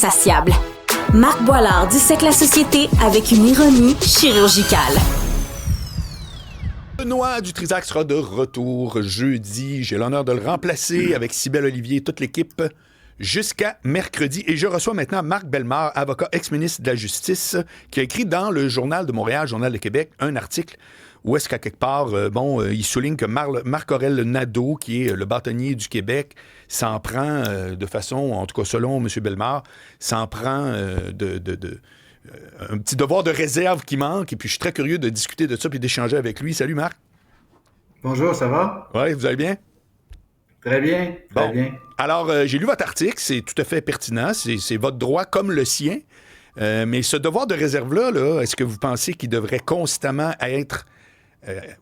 insatiable. Marc Boilard dissèque la société avec une ironie chirurgicale. Benoît Dutrisac sera de retour jeudi. J'ai l'honneur de le remplacer avec Cybèle Olivier et toute l'équipe jusqu'à mercredi. Et je reçois maintenant Marc Bellemare, avocat ex-ministre de la Justice, qui a écrit dans le Journal de Montréal, Journal de Québec, un article où est-ce qu'à quelque part, il souligne que Marc-Aurèle Nadeau, qui est le bâtonnier du Québec, s'en prend de façon, en tout cas selon M. Bellemare, s'en prend un petit devoir de réserve qui manque. Et puis je suis très curieux de discuter de ça et d'échanger avec lui. Salut Marc. Bonjour, ça va? Oui, vous allez bien? Très bien, très bien. Alors, j'ai lu votre article, c'est tout à fait pertinent, c'est votre droit comme le sien. Mais ce devoir de réserve-là, est-ce que vous pensez qu'il devrait constamment être,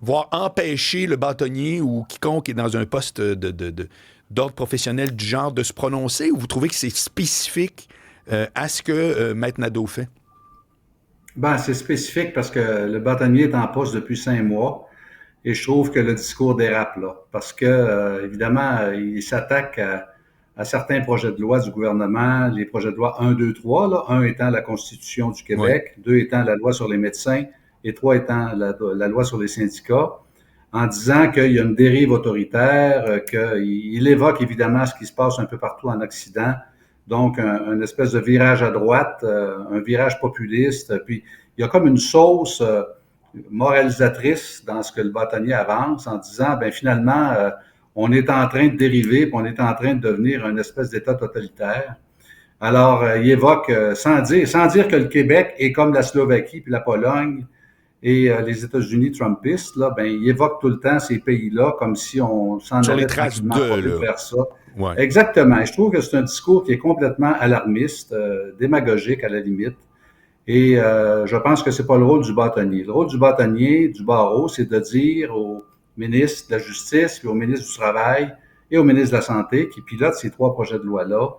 voire empêcher le bâtonnier ou quiconque est dans un poste d'ordre professionnel du genre de se prononcer, ou vous trouvez que c'est spécifique à ce que Maître Nadeau fait? Ben, c'est spécifique parce que le bâtonnier est en poste depuis 5 mois et je trouve que le discours dérape là. Parce que, évidemment, il s'attaque à certains projets de loi du gouvernement, les projets de loi 1, 2, 3, là, 1 étant la Constitution du Québec, 2 étant la loi sur les médecins et 3 étant la loi sur les syndicats, en disant qu'il y a une dérive autoritaire, qu'il évoque évidemment ce qui se passe un peu partout en Occident, donc un espèce de virage à droite, un virage populiste, puis il y a comme une sauce moralisatrice dans ce que le bâtonnier avance en disant, ben finalement, on est en train de dériver, puis on est en train de devenir une espèce d'État totalitaire. Alors, il évoque, sans dire que le Québec est comme la Slovaquie puis la Pologne et les États-Unis trumpistes, là, ben, il évoque tout le temps ces pays-là comme si on s'en allait tranquillement vers ça. Ouais. Exactement. Et je trouve que c'est un discours qui est complètement alarmiste, démagogique à la limite. Et je pense que c'est pas le rôle du bâtonnier. Le rôle du bâtonnier, du barreau, c'est de dire au ministre de la Justice, puis au ministre du Travail et au ministre de la Santé, qui pilote ces 3 projets de loi-là,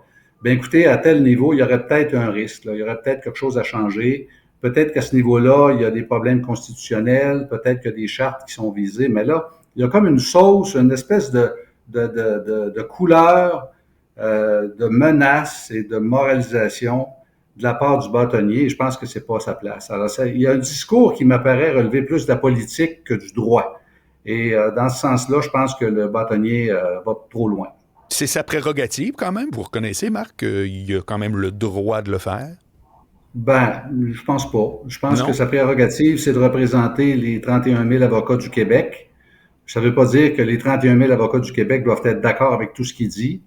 bien écoutez, à tel niveau, il y aurait peut-être un risque, là. Il y aurait peut-être quelque chose à changer. Peut-être qu'à ce niveau-là, il y a des problèmes constitutionnels, peut-être qu'il y a des chartes qui sont visées, mais là, il y a comme une sauce, une espèce de couleur, de menace et de moralisation de la part du bâtonnier, et je pense que c'est pas sa place. Alors, il y a un discours qui m'apparaît relever plus de la politique que du droit. Et dans ce sens-là, je pense que le bâtonnier va trop loin. C'est sa prérogative quand même. Vous reconnaissez, Marc, qu'il a quand même le droit de le faire? Ben, je pense pas. Je pense que sa prérogative, c'est de représenter les 31 000 avocats du Québec. Ça ne veut pas dire que les 31 000 avocats du Québec doivent être d'accord avec tout ce qu'il dit,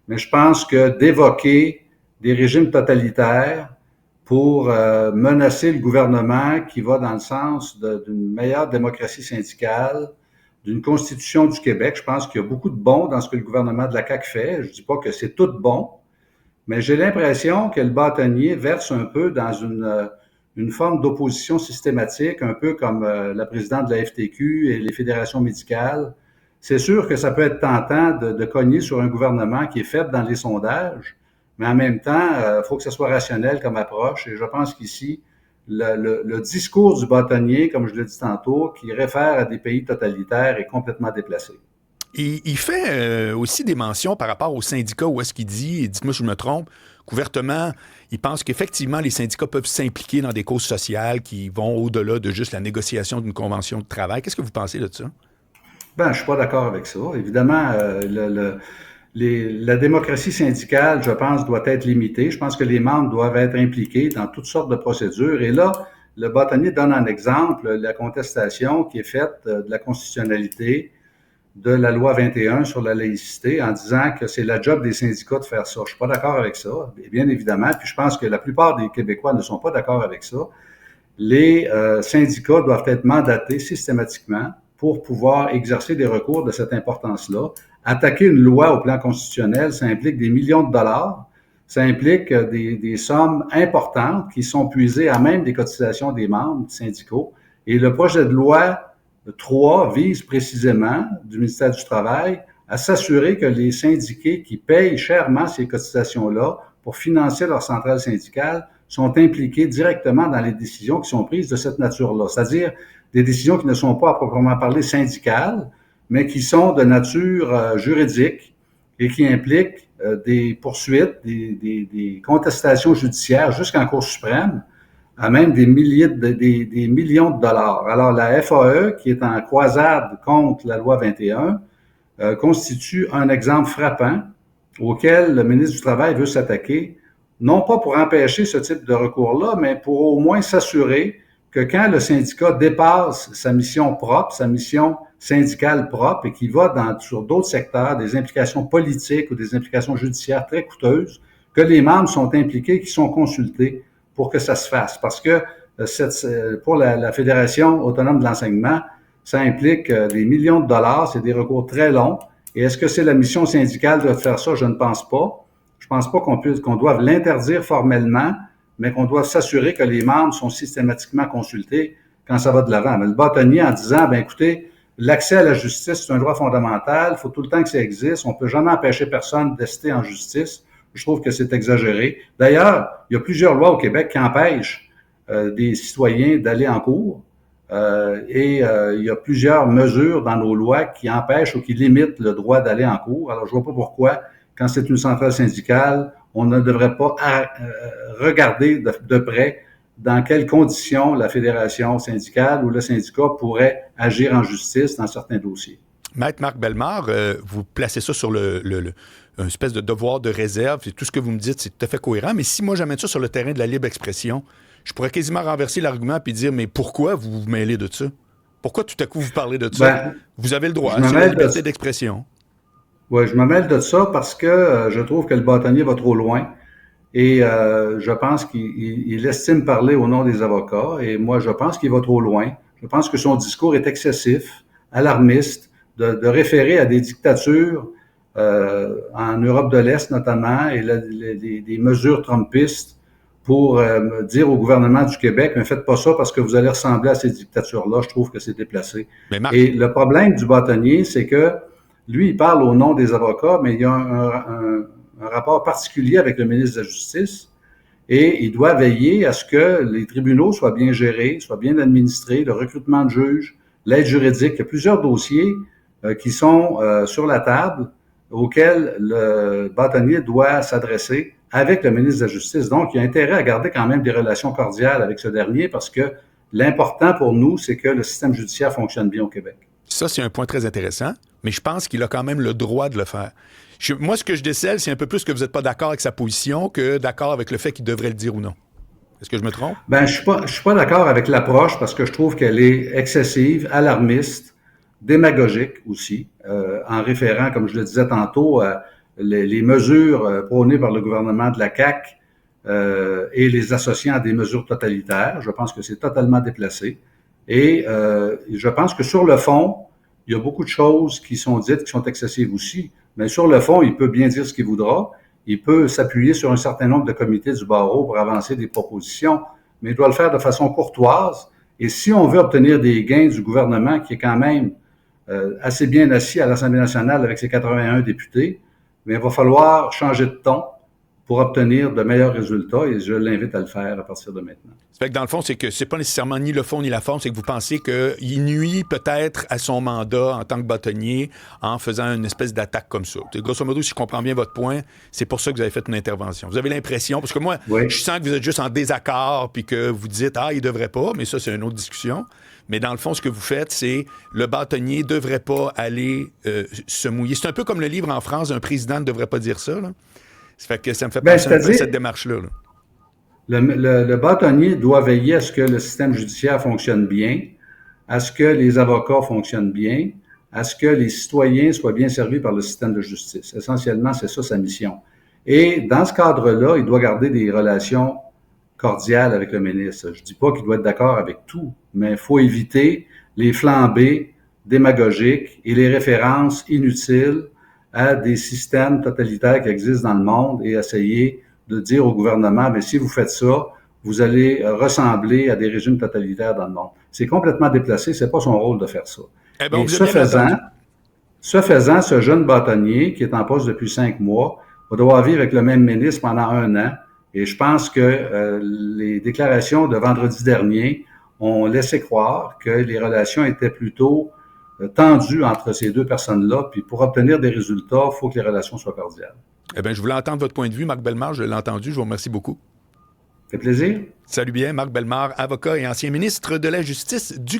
mais je pense que d'évoquer des régimes totalitaires pour menacer le gouvernement qui va dans le sens d'une meilleure démocratie syndicale, d'une constitution du Québec. Je pense qu'il y a beaucoup de bon dans ce que le gouvernement de la CAQ fait. Je dis pas que c'est tout bon, mais j'ai l'impression que le bâtonnier verse un peu dans une forme d'opposition systématique, un peu comme la présidente de la FTQ et les fédérations médicales. C'est sûr que ça peut être tentant de cogner sur un gouvernement qui est faible dans les sondages, mais en même temps, il faut que ce soit rationnel comme approche. Et je pense qu'ici, le discours du bâtonnier, comme je l'ai dit tantôt, qui réfère à des pays totalitaires, est complètement déplacé. Il fait aussi des mentions par rapport aux syndicats où est-ce qu'il dit, et dites-moi si je me trompe, qu'ouvertement, il pense qu'effectivement, les syndicats peuvent s'impliquer dans des causes sociales qui vont au-delà de juste la négociation d'une convention de travail. Qu'est-ce que vous pensez de ça? Ben, je suis pas d'accord avec ça. Évidemment, la démocratie syndicale, je pense, doit être limitée. Je pense que les membres doivent être impliqués dans toutes sortes de procédures. Et là, le bâtonnier donne un exemple, la contestation qui est faite de la constitutionnalité de la loi 21 sur la laïcité en disant que c'est la job des syndicats de faire ça. Je suis pas d'accord avec ça, bien évidemment. Puis je pense que la plupart des Québécois ne sont pas d'accord avec ça. Les syndicats doivent être mandatés systématiquement pour pouvoir exercer des recours de cette importance-là. Attaquer une loi au plan constitutionnel, ça implique des millions de dollars, ça implique des sommes importantes qui sont puisées à même des cotisations des membres syndicaux. Et le projet de loi 3 vise précisément, du ministère du Travail, à s'assurer que les syndiqués qui payent chèrement ces cotisations-là pour financer leur centrale syndicale sont impliqués directement dans les décisions qui sont prises de cette nature-là, c'est-à-dire des décisions qui ne sont pas à proprement parler syndicales, mais qui sont de nature juridique et qui implique des poursuites, des contestations judiciaires jusqu'en Cour suprême, à même des millions de dollars. Alors, la FAE, qui est en croisade contre la loi 21, constitue un exemple frappant auquel le ministre du Travail veut s'attaquer, non pas pour empêcher ce type de recours-là, mais pour au moins s'assurer que quand le syndicat dépasse sa mission propre, sa mission syndicale propre, et qu'il va sur d'autres secteurs, des implications politiques ou des implications judiciaires très coûteuses, que les membres sont impliqués, qu'ils sont consultés pour que ça se fasse. Parce que pour la Fédération autonome de l'enseignement, ça implique des millions de dollars, c'est des recours très longs. Et est-ce que c'est la mission syndicale de faire ça? Je ne pense pas. Je pense pas qu'on doive l'interdire formellement, mais qu'on doit s'assurer que les membres sont systématiquement consultés quand ça va de l'avant. Mais le bâtonnier, en disant, ben écoutez, l'accès à la justice, c'est un droit fondamental, il faut tout le temps que ça existe, on peut jamais empêcher personne d'ester en justice. Je trouve que c'est exagéré. D'ailleurs, il y a plusieurs lois au Québec qui empêchent des citoyens d'aller en cour. Il y a plusieurs mesures dans nos lois qui empêchent ou qui limitent le droit d'aller en cours. Alors, je vois pas pourquoi, quand c'est une centrale syndicale, on ne devrait pas regarder de près dans quelles conditions la fédération syndicale ou le syndicat pourrait agir en justice dans certains dossiers. Maître Marc Bellemare, vous placez ça sur une espèce de devoir de réserve. Et tout ce que vous me dites, c'est tout à fait cohérent. Mais si moi, j'amène ça sur le terrain de la libre expression, je pourrais quasiment renverser l'argument et dire, mais pourquoi vous vous mêlez de ça? Pourquoi tout à coup vous parlez de ça? Vous avez le droit, c'est la liberté d'expression. Oui, je me mêle de ça parce que je trouve que le bâtonnier va trop loin et je pense qu'il estime parler au nom des avocats et moi, je pense qu'il va trop loin. Je pense que son discours est excessif, alarmiste, de référer à des dictatures en Europe de l'Est notamment et des mesures trumpistes pour dire au gouvernement du Québec, ne faites pas ça parce que vous allez ressembler à ces dictatures-là. Je trouve que c'est déplacé. Et le problème du bâtonnier, c'est que lui, il parle au nom des avocats, mais il y a un rapport particulier avec le ministre de la Justice et il doit veiller à ce que les tribunaux soient bien gérés, soient bien administrés, le recrutement de juges, l'aide juridique. Il y a plusieurs dossiers qui sont sur la table auxquels le bâtonnier doit s'adresser avec le ministre de la Justice. Donc, il y a intérêt à garder quand même des relations cordiales avec ce dernier parce que l'important pour nous, c'est que le système judiciaire fonctionne bien au Québec. Ça, c'est un point très intéressant, mais je pense qu'il a quand même le droit de le faire. Moi, ce que je décèle, c'est un peu plus que vous n'êtes pas d'accord avec sa position que d'accord avec le fait qu'il devrait le dire ou non. Est-ce que je me trompe? Ben, je suis pas d'accord avec l'approche parce que je trouve qu'elle est excessive, alarmiste, démagogique aussi, en référant, comme je le disais tantôt, les mesures prônées par le gouvernement de la CAQ et les associant à des mesures totalitaires. Je pense que c'est totalement déplacé. Et je pense que sur le fond, il y a beaucoup de choses qui sont dites qui sont excessives aussi. Mais sur le fond, il peut bien dire ce qu'il voudra. Il peut s'appuyer sur un certain nombre de comités du barreau pour avancer des propositions, mais il doit le faire de façon courtoise. Et si on veut obtenir des gains du gouvernement, qui est quand même assez bien assis à l'Assemblée nationale avec ses 81 députés, mais il va falloir changer de ton pour obtenir de meilleurs résultats et je l'invite à le faire à partir de maintenant. Ça fait que dans le fond, c'est que c'est pas nécessairement ni le fond ni la forme, c'est que vous pensez qu'il nuit peut-être à son mandat en tant que bâtonnier en faisant une espèce d'attaque comme ça. Grosso modo, si je comprends bien votre point, c'est pour ça que vous avez fait une intervention. Vous avez l'impression, parce que moi, oui, je sens que vous êtes juste en désaccord puis que vous dites « Ah, il devrait pas », mais ça, c'est une autre discussion. Mais dans le fond, ce que vous faites, c'est le bâtonnier ne devrait pas aller se mouiller. C'est un peu comme le livre en France, un président ne devrait pas dire ça, là. Ça fait que ça me fait penser un peu à cette démarche-là. Le bâtonnier doit veiller à ce que le système judiciaire fonctionne bien, à ce que les avocats fonctionnent bien, à ce que les citoyens soient bien servis par le système de justice. Essentiellement, c'est ça sa mission. Et dans ce cadre-là, il doit garder des relations cordiales avec le ministre. Je dis pas qu'il doit être d'accord avec tout, mais il faut éviter les flambées démagogiques et les références inutiles à des systèmes totalitaires qui existent dans le monde et essayer de dire au gouvernement, mais si vous faites ça, vous allez ressembler à des régimes totalitaires dans le monde. C'est complètement déplacé, c'est pas son rôle de faire ça. Eh ben, et ce faisant, ce jeune bâtonnier qui est en poste depuis 5 mois va devoir vivre avec le même ministre pendant 1 an. Et je pense que les déclarations de vendredi dernier ont laissé croire que les relations étaient plutôt tendu entre ces deux personnes-là. Puis pour obtenir des résultats, il faut que les relations soient cordiales. Eh bien, je voulais entendre votre point de vue, Marc Bellemare. Je l'ai entendu. Je vous remercie beaucoup. Ça fait plaisir. Salut bien, Marc Bellemare, avocat et ancien ministre de la Justice du Québec.